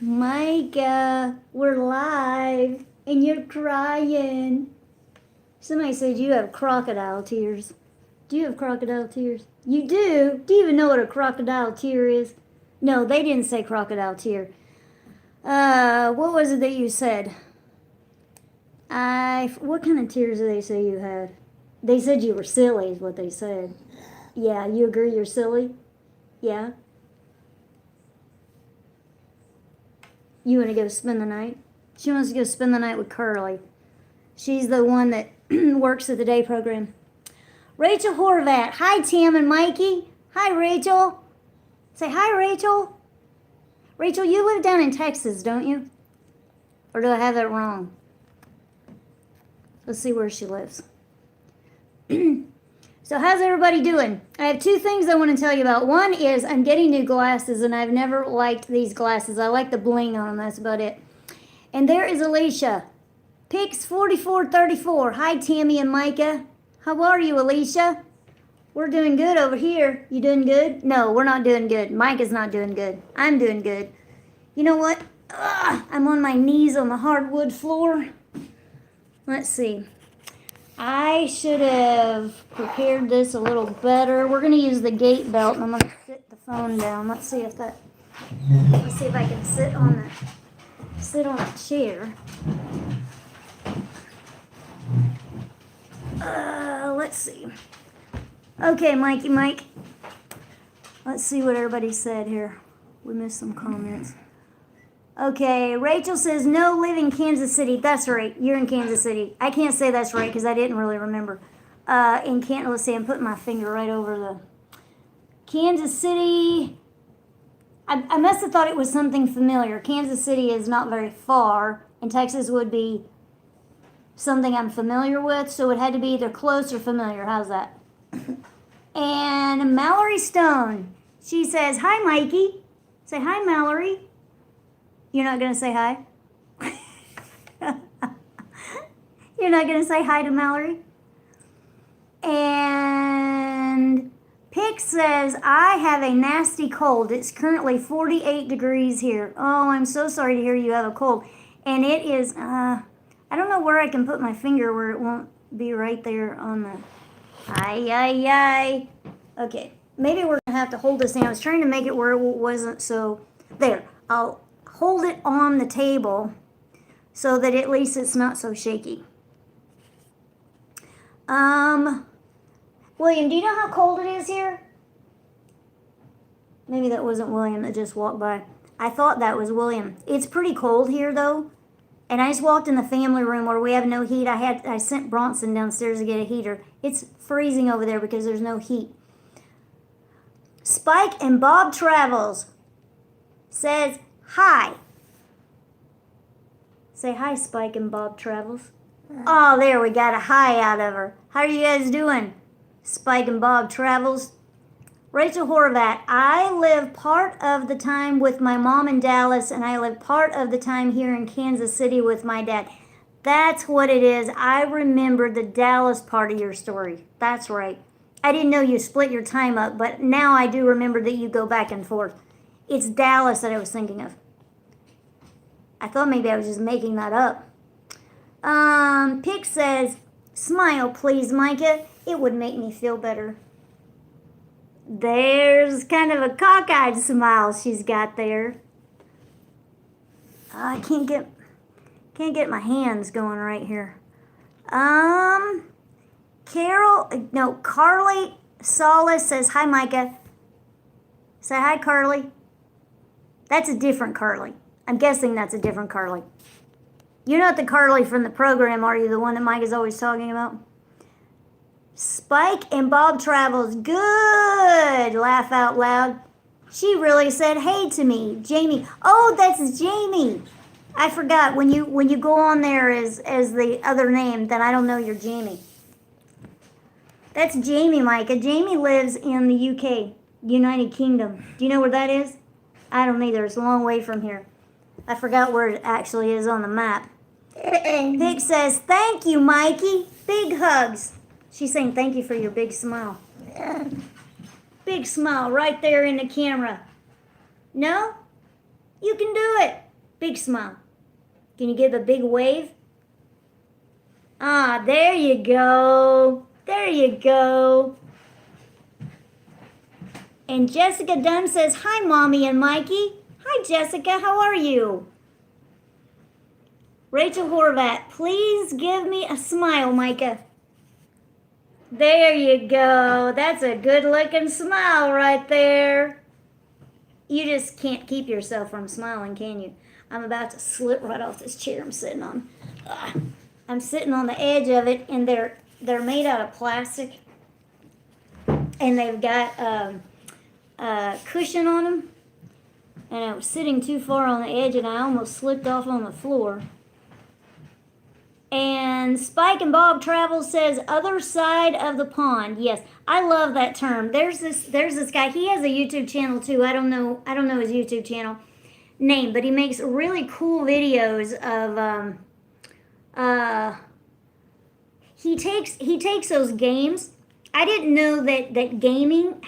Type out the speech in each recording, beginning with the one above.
Micah, we're live and you're crying. Somebody said you have crocodile tears. Do you have crocodile tears? You do? Do you even know what a crocodile tear is? No, they didn't say crocodile tear. What was it that you said? What kind of tears did they say you had? They said you were silly is what they said. Yeah, you agree you're silly? Yeah? You want to go spend the night? She wants to go spend the night with Curly. She's the one that works at the day program. Rachel Horvat. Hi, Tam and Mikey. Hi, Rachel. Say hi, Rachel. Rachel, you live down in Texas, don't you? Or do I have that wrong? Let's see where she lives. So how's everybody doing? I have two things I want to tell you about. One is I'm getting new glasses, and I've never liked these glasses. I like the bling on them. That's about it. And there is Alicia. Pix 4434. Hi, Tammy and Micah. How are you, Alicia? We're doing good over here. You doing good? No, we're not doing good. Micah's not doing good. I'm doing good. You know what? I'm on my knees on the hardwood floor. Let's see. I should have prepared this a little better. We're going to use the gate belt, and I'm going to sit the phone down. Let's see if I can sit on a chair. Let's see. Okay, Mike. Let's see what everybody said here. We missed some comments. Okay, Rachel says, no, live in Kansas City. That's right. You're in Kansas City. I can't say that's right because I didn't really remember. Let's see, I'm putting my finger right over the Kansas City. I must have thought it was something familiar. Kansas City is not very far, and Texas would be something I'm familiar with, so it had to be either close or familiar. How's that? And Mallory Stone, she says, hi, Mikey. Say hi, Mallory. You're not going to say hi? You're not going to say hi to Mallory? And Pick says, I have a nasty cold. It's currently 48 degrees here. Oh, I'm so sorry to hear you have a cold. And it is, I don't know where I can put my finger where it won't be right there on the, Okay, maybe we're going to have to hold this down. I was trying to make it where it wasn't so, there. I'll hold it on the table so that at least it's not so shaky. William, do you know how cold it is here? Maybe that wasn't William that just walked by. I thought that was William. It's pretty cold here though. And I just walked in the family room where we have no heat. I sent Bronson downstairs to get a heater. It's freezing over there because there's no heat. Spike and Bob Travels says, hi. Say hi, Spike and Bob Travels. Oh, there, we got a hi out of her. How are you guys doing? Spike and Bob Travels. Rachel Horvat, I live part of the time with my mom in Dallas, and I live part of the time here in Kansas City with my dad. That's what it is. I remember the Dallas part of your story. That's right. I didn't know you split your time up, but now I do remember that you go back and forth. It's Dallas that I was thinking of. I thought maybe I was just making that up. Pick says, smile please, Micah. It would make me feel better. There's kind of a cockeyed smile she's got there. I can't get my hands going right here. Carly Solace says, hi, Micah. Say hi, Carly. That's a different Carly. I'm guessing that's a different Carly. You're not the Carly from the program, are you? The one that Mike is always talking about? Spike and Bob Travels. Good. Laugh out loud. She really said hey to me. Jamie. Oh, that's Jamie. I forgot. When you go on there as the other name, then I don't know you're Jamie. That's Jamie, Micah. Jamie lives in the UK, United Kingdom. Do you know where that is? I don't either. It's a long way from here. I forgot where it actually is on the map. Pig says, thank you, Mikey. Big hugs. She's saying thank you for your big smile. Big smile right there in the camera. No? You can do it. Big smile. Can you give a big wave? Ah, there you go. There you go. And Jessica Dunn says, hi, Mommy and Mikey. Hi, Jessica. How are you? Rachel Horvat, please give me a smile, Micah. There you go. That's a good-looking smile right there. You just can't keep yourself from smiling, can you? I'm about to slip right off this chair I'm sitting on. I'm sitting on the edge of it, and they're made out of plastic, and they've got a cushion on them. And I was sitting too far on the edge, and I almost slipped off on the floor. And Spike and Bob Travel says, other side of the pond. Yes, I love that term. There's this guy. He has a YouTube channel too. I don't know his YouTube channel name, but he makes really cool videos of he takes those games. I didn't know that gaming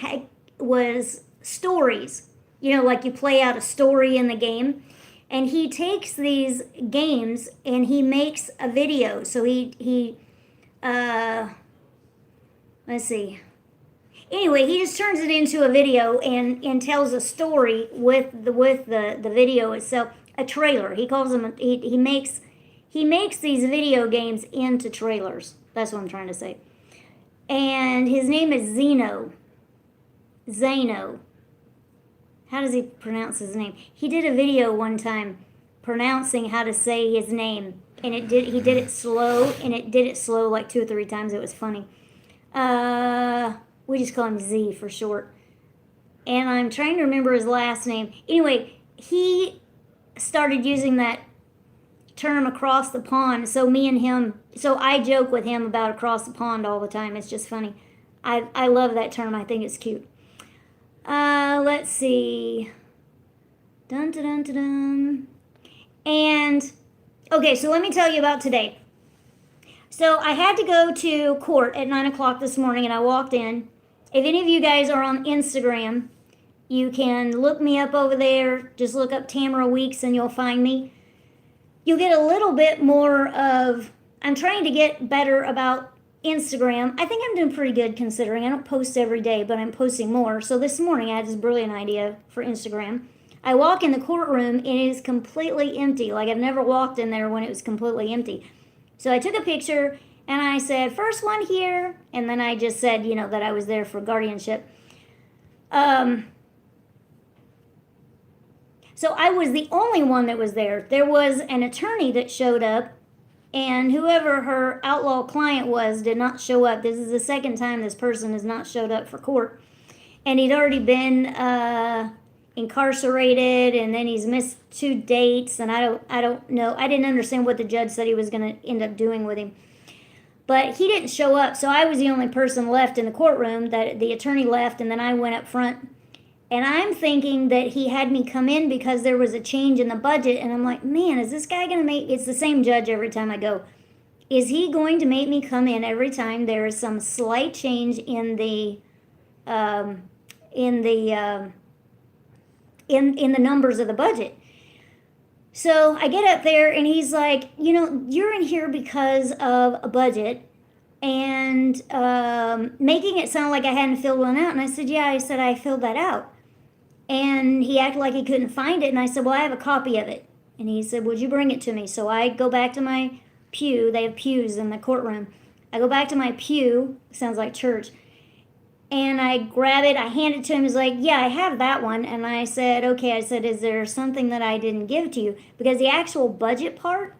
was stories. You know, like you play out a story in the game. And he takes these games and he makes a video. So he let's see. Anyway, he just turns it into a video and tells a story with the video itself, a trailer. He calls them he makes these video games into trailers. That's what I'm trying to say. And his name is Zeno. How does he pronounce his name? He did a video one time pronouncing how to say his name, and he did it slow, and it did it slow like 2 or 3 times. It was funny. We just call him Z for short. And I'm trying to remember his last name. Anyway, he started using that term across the pond. So I joke with him about across the pond all the time. It's just funny. I love that term. I think it's cute. Let's see. Dun, dun, dun, dun, dun. And, okay, so let me tell you about today. So I had to go to court at 9 o'clock this morning, and I walked in. If any of you guys are on Instagram, you can look me up over there. Just look up Tamera Weeks, and you'll find me. You'll get a little bit more of, I'm trying to get better about Instagram. I think I'm doing pretty good considering I don't post every day, but I'm posting more. So this morning I had this brilliant idea for Instagram. I walk in the courtroom and it is completely empty. Like I've never walked in there when it was completely empty. So I took a picture and I said, first one here. And then I just said, that I was there for guardianship. So I was the only one that was there. There was an attorney that showed up, and whoever her outlaw client was did not show up. This is the second time this person has not showed up for court. And he'd already been incarcerated, and then he's missed 2 dates, and I don't know. I didn't understand what the judge said he was going to end up doing with him. But he didn't show up, so I was the only person left in the courtroom. That the attorney left, and then I went up front. And I'm thinking that he had me come in because there was a change in the budget. And I'm like, man, is this guy going to make... It's the same judge every time I go. Is he going to make me come in every time there is some slight change in the numbers of the budget? So I get up there and he's like, you're in here because of a budget. And making it sound like I hadn't filled one out. And I said, yeah, I filled that out. And he acted like he couldn't find it. And I said, well, I have a copy of it. And he said, would you bring it to me? So I go back to my pew. They have pews in the courtroom. I go back to my pew. Sounds like church. And I grab it. I hand it to him. He's like, yeah, I have that one. And I said, okay. I said, is there something that I didn't give to you? Because the actual budget part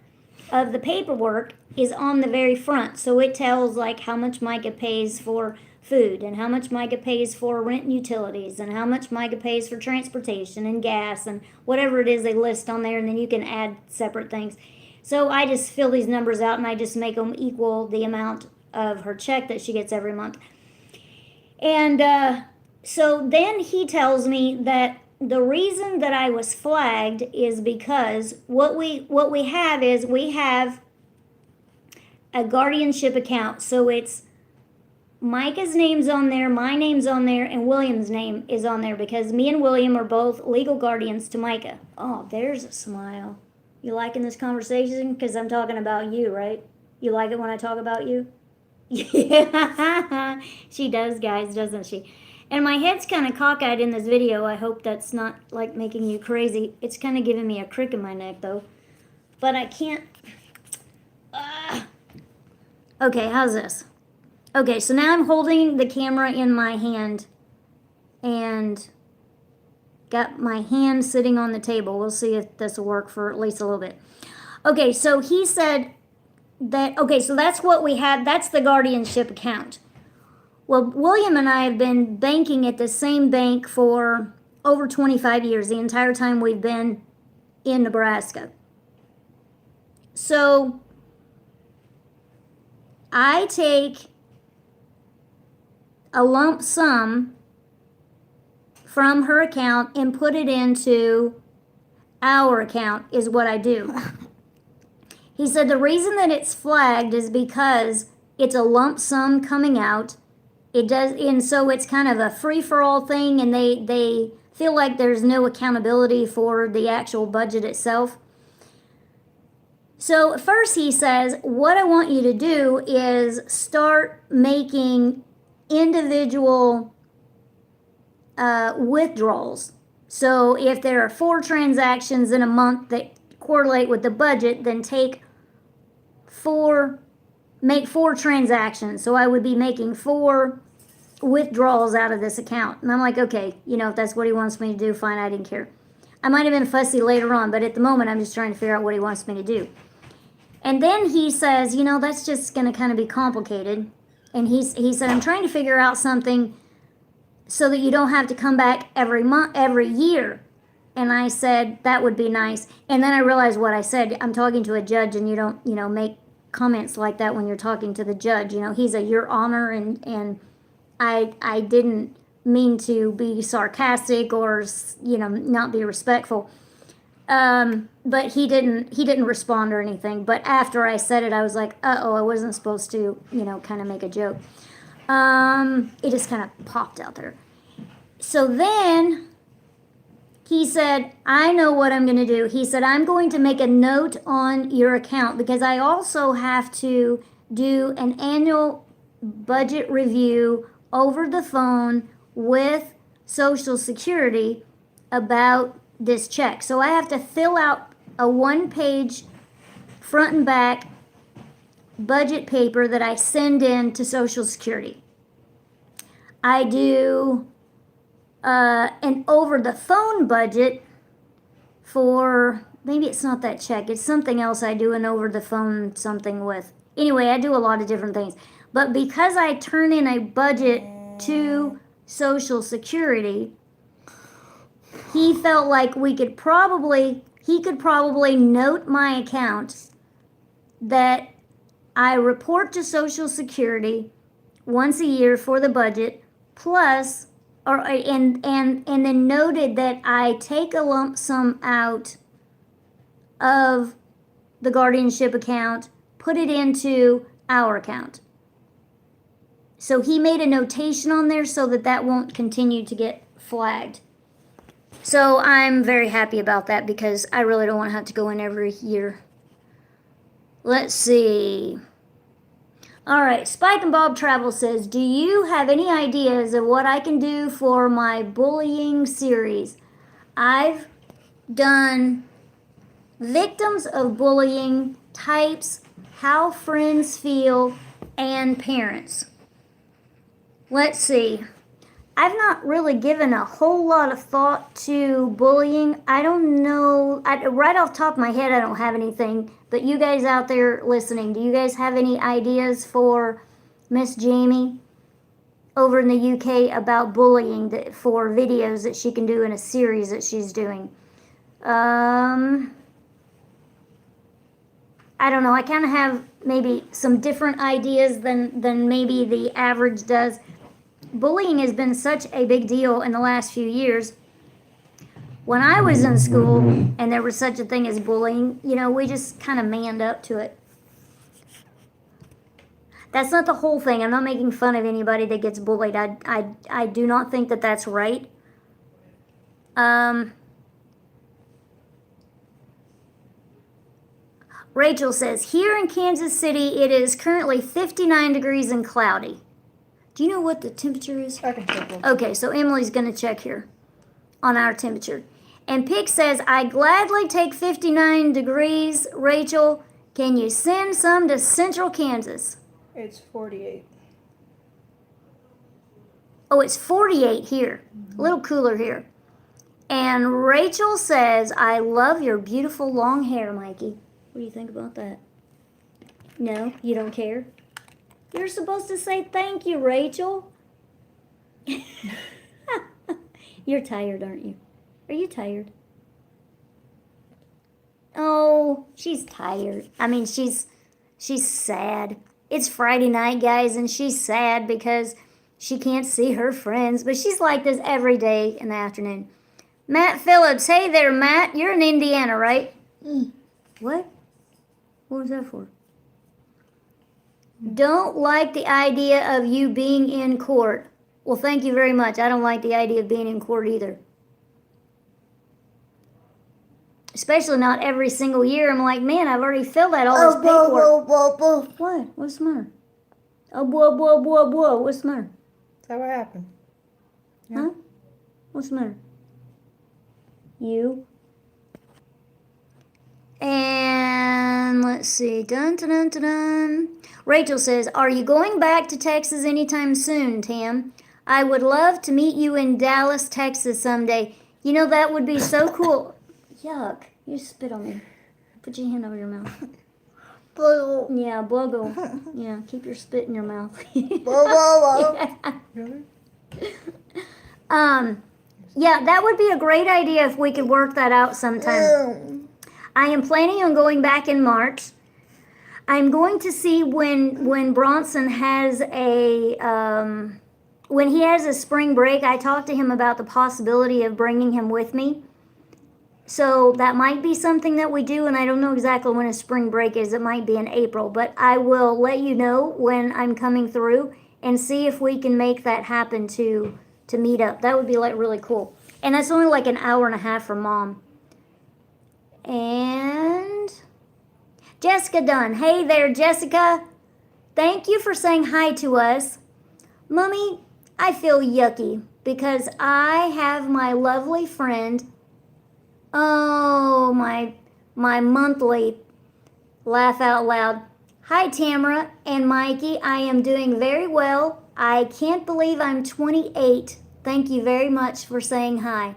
of the paperwork is on the very front. So it tells like how much Micah pays for food, and how much Micah pays for rent and utilities, and how much Micah pays for transportation and gas, and whatever it is they list on there, and then you can add separate things. So I just fill these numbers out, and I just make them equal the amount of her check that she gets every month. And so then he tells me that the reason that I was flagged is because what we have is we have a guardianship account. So it's Micah's name's on there, my name's on there, and William's name is on there because me and William are both legal guardians to Micah. Oh, there's a smile. You liking this conversation? Because I'm talking about you, right? You like it when I talk about you? Yeah, she does, guys, doesn't she? And my head's kind of cockeyed in this video. I hope that's not, like, making you crazy. It's kind of giving me a crick in my neck, though. But I can't... Okay, how's this? Okay, so now I'm holding the camera in my hand and got my hand sitting on the table. We'll see if this will work for at least a little bit. Okay, so he said that, okay, so that's what we have. That's the guardianship account. Well, William and I have been banking at the same bank for over 25 years, the entire time we've been in Nebraska. So I take a lump sum from her account and put it into our account is what I do. He said the reason that it's flagged is because it's a lump sum coming out. It does, and so it's kind of a free-for-all thing, and they feel like there's no accountability for the actual budget itself. So first he says, what I want you to do is start making individual withdrawals. So if there are 4 transactions in a month that correlate with the budget, then make 4 transactions. So I would be making 4 withdrawals out of this account. And I'm like, okay, you know, if that's what he wants me to do, fine, I didn't care. I might have been fussy later on, but at the moment I'm just trying to figure out what he wants me to do. And then he says, you know, that's just going to kind of be complicated. And he said, I'm trying to figure out something so that you don't have to come back every year. And I said, that would be nice. And then I realized what I said. I'm talking to a judge, and you don't, you know, make comments like that when you're talking to the judge. You know, he's a your honor, and I didn't mean to be sarcastic or, you know, not be respectful. But he didn't respond or anything. But after I said it, I was like, uh-oh, I wasn't supposed to, you know, kind of make a joke. It just kind of popped out there. So then he said, I know what I'm going to do. He said, I'm going to make a note on your account because I also have to do an annual budget review over the phone with Social Security about this check. So I have to fill out a 1-page front and back budget paper that I send in to Social Security. I do an over-the-phone budget for, maybe it's not that check, it's something else I do an over-the-phone something with. Anyway, I do a lot of different things. But because I turn in a budget to Social Security, he felt like he could probably note my account that I report to Social Security once a year for the budget, plus, and then noted that I take a lump sum out of the guardianship account, put it into our account. So he made a notation on there so that won't continue to get flagged. So I'm very happy about that because I really don't want to have to go in every year. Let's see. All right, Spike and Bob Travel says, do you have any ideas of what I can do for my bullying series? I've done victims of bullying, types, how friends feel, and parents. Let's see. I've not really given a whole lot of thought to bullying. I don't know. Right off the top of my head, I don't have anything. But you guys out there listening, do you guys have any ideas for Miss Jamie over in the UK about bullying for videos that she can do in a series that she's doing? I don't know. I kind of have maybe some different ideas than maybe the average does. Bullying has been such a big deal in the last few years. When I was in school and there was such a thing as bullying, you know, we just kind of manned up to it. That's not the whole thing. I'm not making fun of anybody that gets bullied. I do not think that that's right. Rachel says, here in Kansas City, it is currently 59 degrees and cloudy. Do you know what the temperature is? I can check it. Okay, so Emily's going to check here on our temperature. And Pig says, I gladly take 59 degrees. Rachel, can you send some to Central Kansas? It's 48. Oh, it's 48 here. A little cooler here. And Rachel says, I love your beautiful long hair, Mikey. What do you think about that? No, you don't care? You're supposed to say thank you, Rachel. You're tired, aren't you? Are you tired? Oh, she's tired. I mean, she's sad. It's Friday night, guys, and she's sad because she can't see her friends. But she's like this every day in the afternoon. Matt Phillips. Hey there, Matt. You're in Indiana, right? What? What was that for? Don't like the idea of you being in court. Well, thank you very much. I don't like the idea of being in court either. Especially not every single year. I'm like, man, I've already filled out all this paperwork. What? What's the matter? What's the matter? Is that what happened? Yeah. Huh? What's the matter? You? And let's see. Dun, dun, dun, dun, dun. Rachel says, are you going back to Texas anytime soon, Tam? I would love to meet you in Dallas, Texas someday. You know, that would be so cool. Yuck. You spit on me. Put your hand over your mouth. Yeah, boggle. Yeah, keep your spit in your mouth. Really? Yeah, that would be a great idea if we could work that out sometime. I am planning on going back in March. I'm going to see when Bronson has when he has a spring break. I talked to him about the possibility of bringing him with me. So that might be something that we do, and I don't know exactly when his spring break is. It might be in April, but I will let you know when I'm coming through and see if we can make that happen to meet up. That would be like really cool. And that's only like an hour and a half from Mom. And Jessica Dunn. Hey there, Jessica. Thank you for saying hi to us. Mommy, I feel yucky because I have my lovely friend, my monthly laugh out loud. Hi, Tamera and Mikey. I am doing very well. I can't believe I'm 28. Thank you very much for saying hi.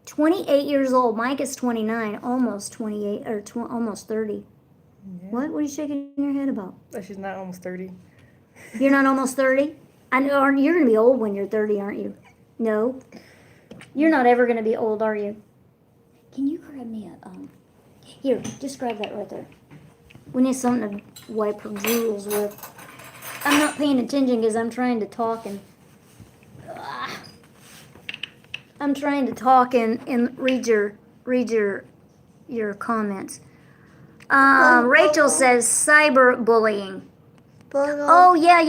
28 years old. Mike is 29, almost 28, or almost 30. Yeah. What? What are you shaking your head about? But she's not almost 30. You're not almost 30? I know, you're going to be old when you're 30, aren't you? No. You're not ever going to be old, are you? Can you grab me a, here, just grab that right there. We need something to wipe her drools with. I'm not paying attention because I'm trying to talk and... I'm trying to talk and read your comments. Rachel says cyberbullying. Oh yeah.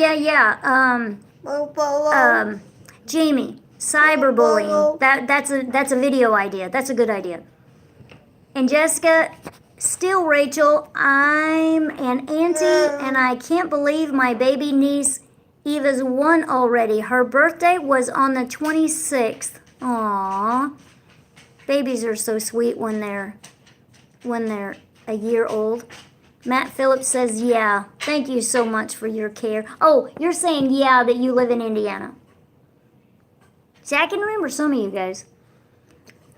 Jamie, cyberbullying. That's a video idea. That's a good idea. And Jessica, still Rachel, I'm an auntie and I can't believe my baby niece Eva's 1 already. Her birthday was on the 26th. Aww. Babies are so sweet when they're a year old. Matt Phillips says, yeah. Thank you so much for your care. Oh, you're saying, yeah, that you live in Indiana. See, I can remember some of you guys.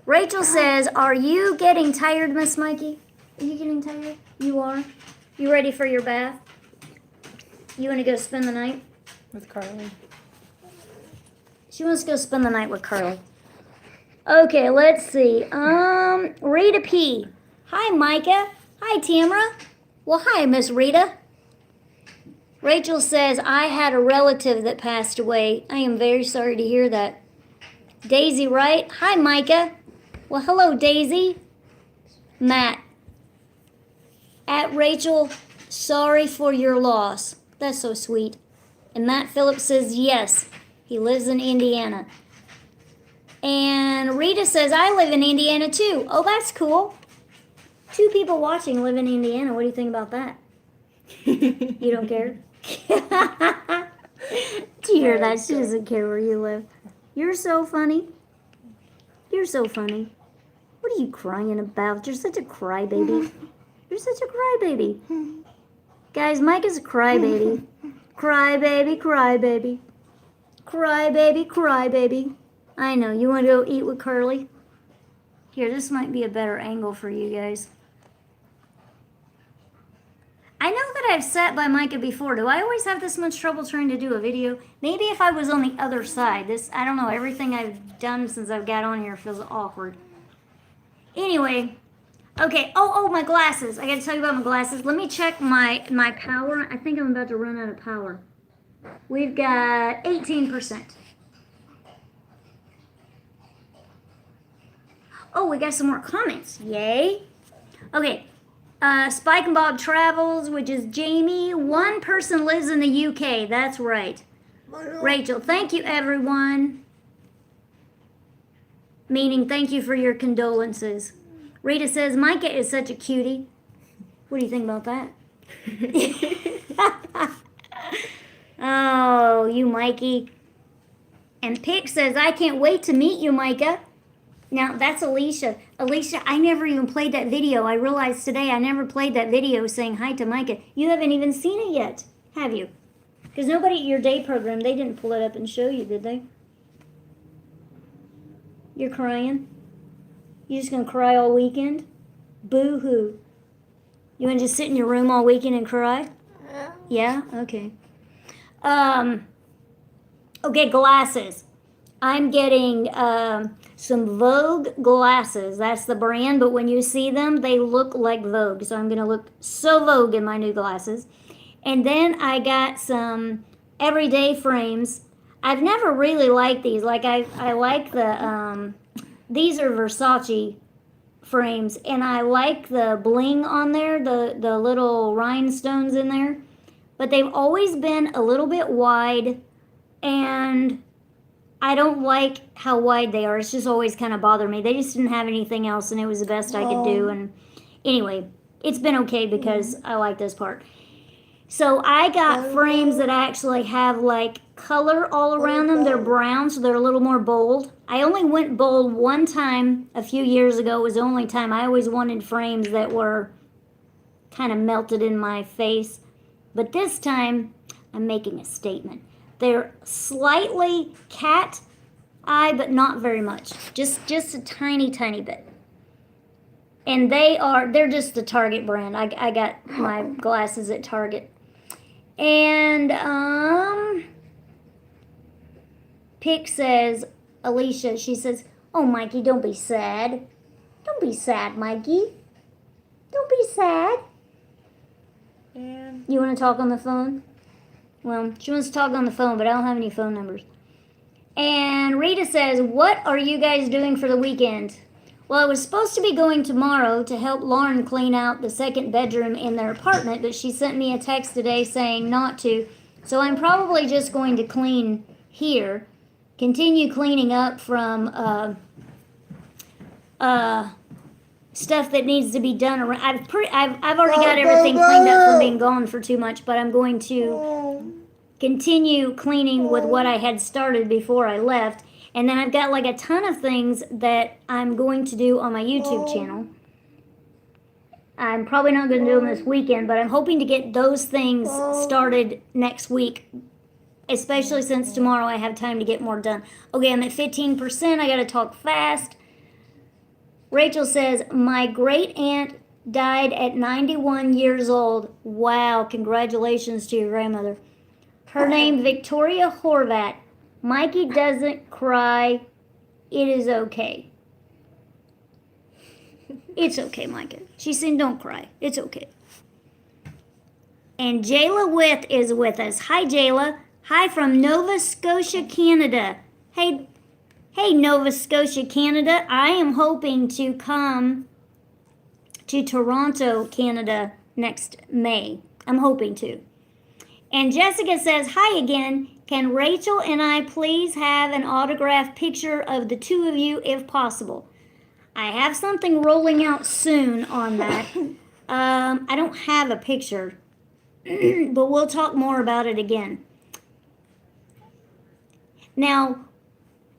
Rachel says, are you getting tired, Miss Mikey? Are you getting tired? You are? You ready for your bath? You want to go spend the night? With Carly. She wants to go spend the night with Carly. Okay, let's see. Rita P. Hi, Micah. Hi, Tamera. Well, hi, Miss Rita. Rachel says, I had a relative that passed away. I am very sorry to hear that. Daisy Wright. Hi, Micah. Well, hello, Daisy. Matt. At Rachel, sorry for your loss. That's so sweet. And Matt Phillips says yes. He lives in Indiana. And Rita says, I live in Indiana too. Oh, that's cool. 2 people watching live in Indiana. What do you think about that? You don't care? Do you hear that? She doesn't care where you live. You're so funny. You're so funny. What are you crying about? You're such a crybaby. You're such a crybaby. Guys, Micah's a crybaby. Crybaby, crybaby. Crybaby, crybaby. I know. You want to go eat with Curly? Here, this might be a better angle for you guys. I know that I've sat by Micah before. Do I always have this much trouble trying to do a video? Maybe if I was on the other side. I don't know. Everything I've done since I've got on here feels awkward. Anyway. Okay. Oh, my glasses. I got to tell you about my glasses. Let me check my power. I think I'm about to run out of power. We've got 18%. Oh, we got some more comments. Yay. Okay. Spike and Bob Travels, which is Jamie. 1 person lives in the UK. That's right. Rachel, thank you, everyone. Meaning, thank you for your condolences. Rita says, Micah is such a cutie. What do you think about that? Oh, you Mikey. And Pick says, I can't wait to meet you, Micah. Now, that's Alicia. Alicia, I never even played that video. I realized today I never played that video saying hi to Micah. You haven't even seen it yet, have you? Because nobody at your day program, they didn't pull it up and show you, did they? You're crying? You just going to cry all weekend? Boo-hoo. You want to just sit in your room all weekend and cry? Yeah? Okay. Okay, glasses. I'm getting some Vogue glasses. That's the brand, but when you see them, they look like Vogue. So I'm going to look so Vogue in my new glasses. And then I got some everyday frames. I've never really liked these. Like I like the, these are Versace frames. And I like the bling on there, the little rhinestones in there. But they've always been a little bit wide, and I don't like how wide they are. It's just always kind of bothered me. They just didn't have anything else, and it was the best I could do. And anyway, it's been okay because I like this part. So I got frames that actually have like color all around them. They're brown, so they're a little more bold. I only went bold one time a few years ago. It was the only time. I always wanted frames that were kind of melted in my face. But this time, I'm making a statement. They're slightly cat eye, but not very much. Just a tiny, tiny bit. And they're just the Target brand. I got my glasses at Target. And, Pick says, Alicia, she says, oh, Mikey, don't be sad. Don't be sad, Mikey. Don't be sad. And You want to talk on the phone? Well, she wants to talk on the phone, but I don't have any phone numbers. And Rita says, what are you guys doing for the weekend? Well, I was supposed to be going tomorrow to help Lauren clean out the second bedroom in their apartment, but she sent me a text today saying not to. So I'm probably just going to clean here, continue cleaning up from stuff that needs to be done around. I've already got everything cleaned up from being gone for too much, but I'm going to continue cleaning with what I had started before I left. And then I've got like a ton of things that I'm going to do on my YouTube channel. I'm probably not going to do them this weekend, but I'm hoping to get those things started next week, especially since tomorrow I have time to get more done. Okay, I'm at 15%. I got to talk fast. Rachel says, my great aunt died at 91 years old. Wow, congratulations to your grandmother. Her name, Victoria Horvat. Mikey doesn't cry. It is okay. It's okay, Micah. She's saying don't cry. It's okay. And Jayla With is with us. Hi, Jayla. Hi from Nova Scotia, Canada. Hey, Nova Scotia, Canada. I am hoping to come to Toronto, Canada next May. I'm hoping to. And Jessica says, hi again. Can Rachel and I please have an autographed picture of the two of you if possible? I have something rolling out soon on that. I don't have a picture, but we'll talk more about it again. Now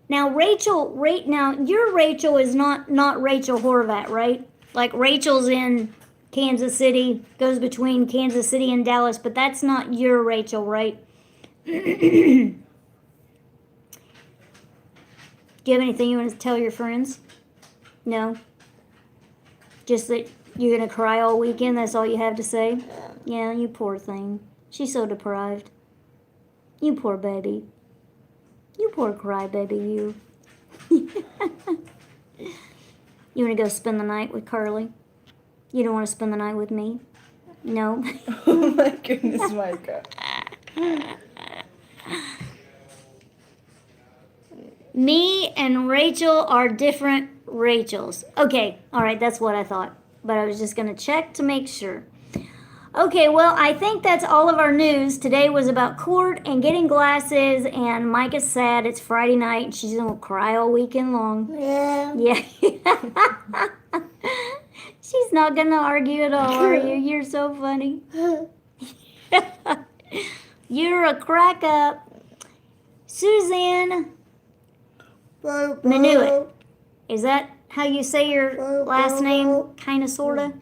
Rachel, now your Rachel is not Rachel Horvat, right? Like Rachel's in Kansas City, goes between Kansas City and Dallas, but that's not your Rachel, right? Do you have anything you want to tell your friends? No? Just that you're going to cry all weekend, that's all you have to say? Yeah, you poor thing. She's so deprived. You poor baby. You poor crybaby, you. You want to go spend the night with Carly? You don't want to spend the night with me? No? Oh my goodness, Micah. Me and Rachel are different Rachels. Okay, all right, that's what I thought. But I was just going to check to make sure. Okay, well, I think that's all of our news. Today was about court and getting glasses, and Micah's sad. It's Friday night, and she's going to cry all weekend long. Yeah. She's not going to argue at all, are you? You're so funny. You're a crack up. Suzanne Minuit. Is that how you say your last name? Kind of, sort of?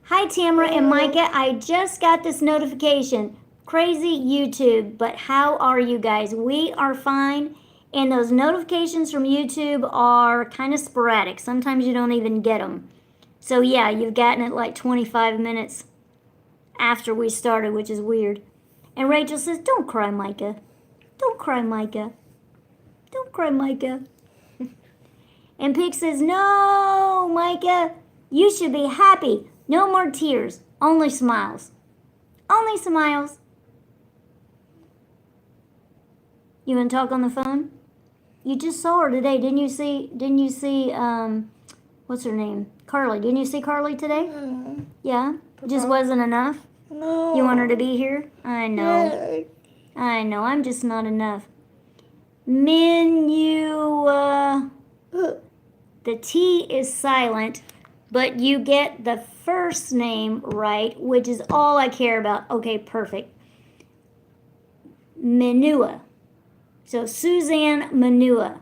Hi, Tamera and Micah. I just got this notification. Crazy YouTube, but how are you guys? We are fine. And those notifications from YouTube are kind of sporadic. Sometimes you don't even get them. So yeah, you've gotten it like 25 minutes after we started, which is weird. And Rachel says, don't cry, Micah. Don't cry, Micah. Don't cry, Micah. And Pig says, no, Micah, you should be happy. No more tears, only smiles. Only smiles. You want to talk on the phone? You just saw her today. Didn't you see, what's her name? Carly. Didn't you see Carly today? Yeah? Just wasn't enough? No. You want her to be here? I know. I know, I'm just not enough. The T is silent, but you get the first name right, which is all I care about. Okay, perfect. Minua. So Suzanne Minua.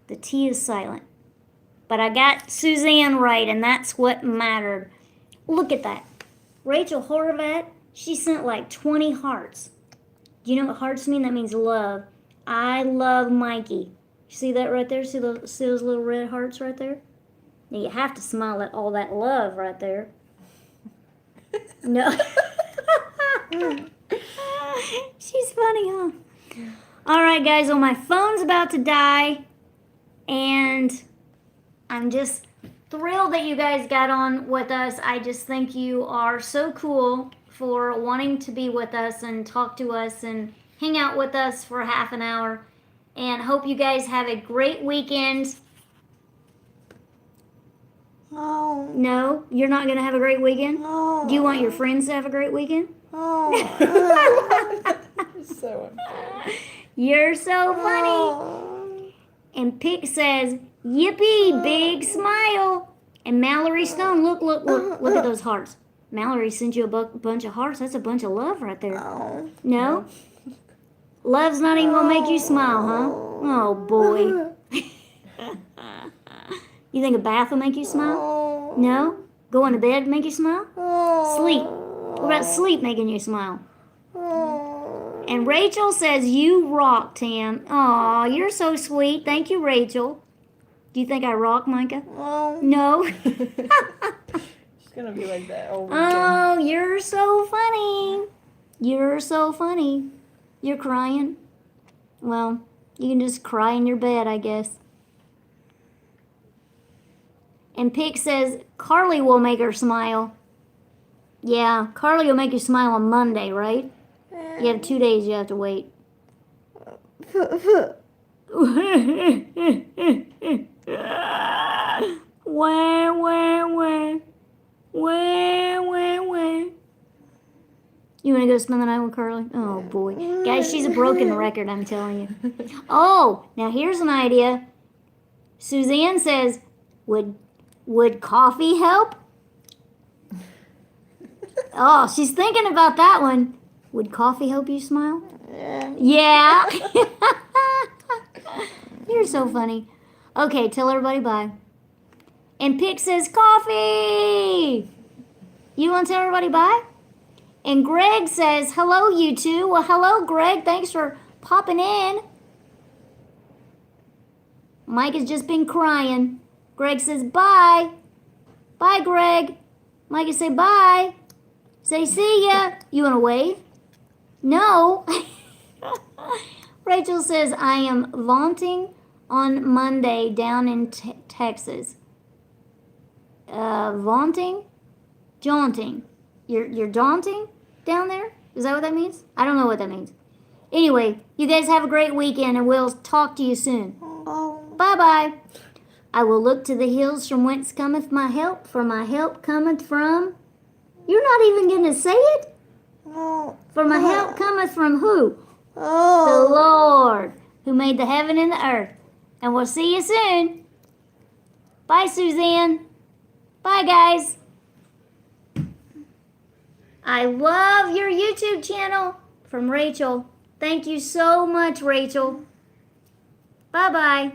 The T is silent. But I got Suzanne right, and that's what mattered. Look at that. Rachel Horvat, she sent like 20 hearts. Do you know what hearts mean? That means love. I love Mikey. See that right there? See those little red hearts right there? Now you have to smile at all that love right there. No. She's funny, huh? All right, guys. Well, my phone's about to die, and I'm just thrilled that you guys got on with us. I just think you are so cool for wanting to be with us and talk to us and hang out with us for half an hour. And hope you guys have a great weekend. Oh. No, you're not going to have a great weekend? No. Do you want your friends to have a great weekend? Oh. So unfair. You're so funny. And Pick says, yippee, big smile. And Mallory Stone, look at those hearts. Mallory sent you a bunch of hearts. That's a bunch of love right there. Oh. No? Love's not even going to make you smile, huh? Oh, boy. You think a bath will make you smile? No? Going to bed make you smile? Sleep. What about sleep making you smile? And Rachel says, you rock, Tam. Aw, you're so sweet. Thank you, Rachel. Do you think I rock, Micah? No? She's going to be like that all weekend. Oh, you're so funny. You're so funny. You're crying? Well, you can just cry in your bed, I guess. And Pick says, Carly will make her smile. Yeah, Carly will make you smile on Monday, right? You have 2 days you have to wait. Wah, wah, wah. Wah, wah, wah. You want to go spend the night with Carly? Oh, boy. Guys, she's a broken record, I'm telling you. Oh, now here's an idea. Suzanne says, would coffee help? Oh, she's thinking about that one. Would coffee help you smile? Yeah. You're so funny. Okay, tell everybody bye. And Pick says coffee. You want to tell everybody bye? And Greg says, hello, you two. Well, hello, Greg. Thanks for popping in. Mike has just been crying. Greg says bye. Bye, Greg. Micah say bye. Say see ya. You want to wave? No. Rachel says, I am vaunting on Monday down in Texas. Vaunting? Jaunting. You're daunting down there? Is that what that means? I don't know what that means. Anyway, you guys have a great weekend and we'll talk to you soon. Bye-bye. I will look to the hills from whence cometh my help, for my help cometh from... You're not even going to say it? For my help cometh from who? The Lord, who made the heaven and the earth. And we'll see you soon. Bye, Suzanne. Bye, guys. I love your YouTube channel. From Rachel. Thank you so much, Rachel. Bye-bye.